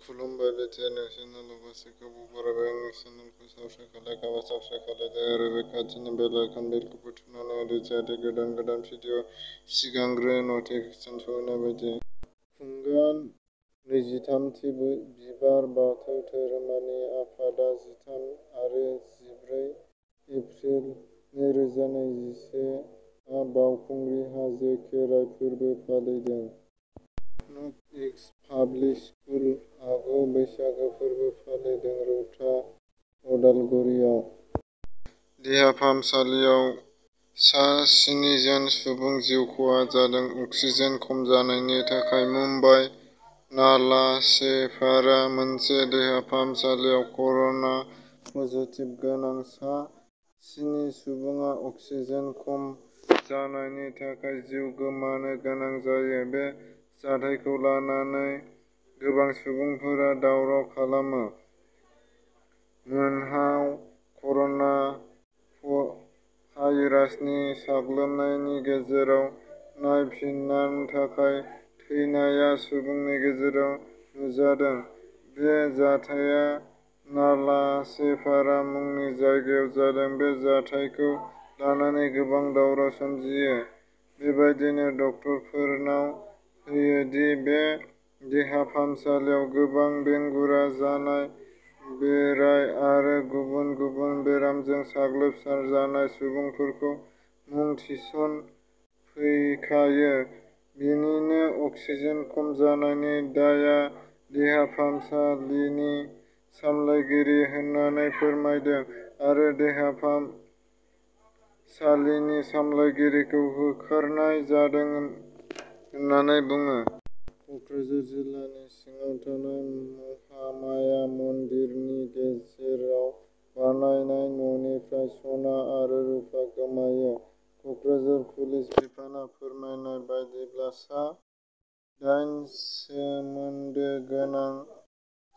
खुलुमबाय नोंथांनि चेनेलाव गासैखौबो बरायबाय। आंनि चेनेलखौ साबस्क्राइब खालायदो आरो बे खाथिनि बेल आइकन बेलखौ बुथुमनानै होदो जाहाथे गोदान भिडिअ सिगांग्रो नटिफिकेसन सहैनाय बायदि। खुंगा 23थि बिबार बाथौ धोरोमारि आफादा 13 आरो 14 एप्रिल 2021 आ बावखुंग्रि हाजो खेराइ फोरबो फालिदों। नर्थ इस्ट पाब्लिक स्कुल आगु बैसागो फोरबो फालिदों। रौता उदालगुरियाव देहा फाहामसालियाव सा 7 जन सुबुं जिउ खहा जादों। अक्सिजेन खम जानायनि थाखाय मुम्बाइ नालासोपारा मोनसे देहा फाहामसालियाव कर'ना पजिटिभ गोनां सा 7 सुबुङा अक्सिजेन खम जानायनि थाखाय जिउ गोमानो गोनां जायो। बे जाथायखौ लानानै गोबां सुबुंफोरा दावराव खालामो। मोनहाव कर'ना भाइरासनि साग्लोबनायनि गेजेराव नायफिननो थाखाय थैनाया सुबुंनि गेजेराव नुजादों। बे जाथाया नालासोपारा मुंनि जायगायाव जादों। बे जाथायखौ लानानै गोबां दावराव सोमजियो। बेबायदिनो डक्टरफोरनाव होयो दि बे देहा फाहामसालियाव गोबां बेंगुरा जानाय, बोराय आरो गुबुन गुबुन बेरामजों साग्लोबजानाय सुबुंफोरखौ मुं थिसनफैखायो। बेनिनो अक्सिजेन खम जानायनि दायआ देहा फाहामसालिनि सामलायगिरि होननानै फोरमायदों आरो देहा फाहामसालिनि सामलायगिरिखौ होखारनाय जादों होननानै बुङो। क'क्राझार जिल्लानि सिङाव थानाय महामाया मन्दिरनि गेजेराव बानायनाय न'निफ्राय सना आरो रुपा गोमायो। क'क्राझार पुलिस बिफानआ फोरमायनाय बायदिब्ला सा 8 सोमोन्दो गोनां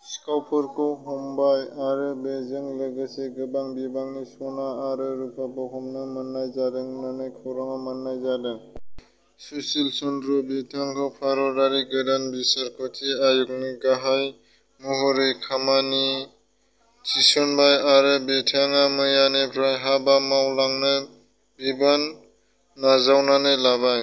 सिखावफोरखौ हमबाय आरो बेजों लोगोसे गोबां बिबांनि सना आरो रुपाबो हमनो मोननाय जादों होननानै खौरांआव मोन्नाय जादों। सुशील चन्द्र बिथांखौ भारतारि गोदान बिसारख'थि आय'गनि गाहाय महरै खामानि थिसनबाय आरो बिथाङा मैयानिफ्राय हाबा मावलांनो बिबान नाजावनानै लाबाय।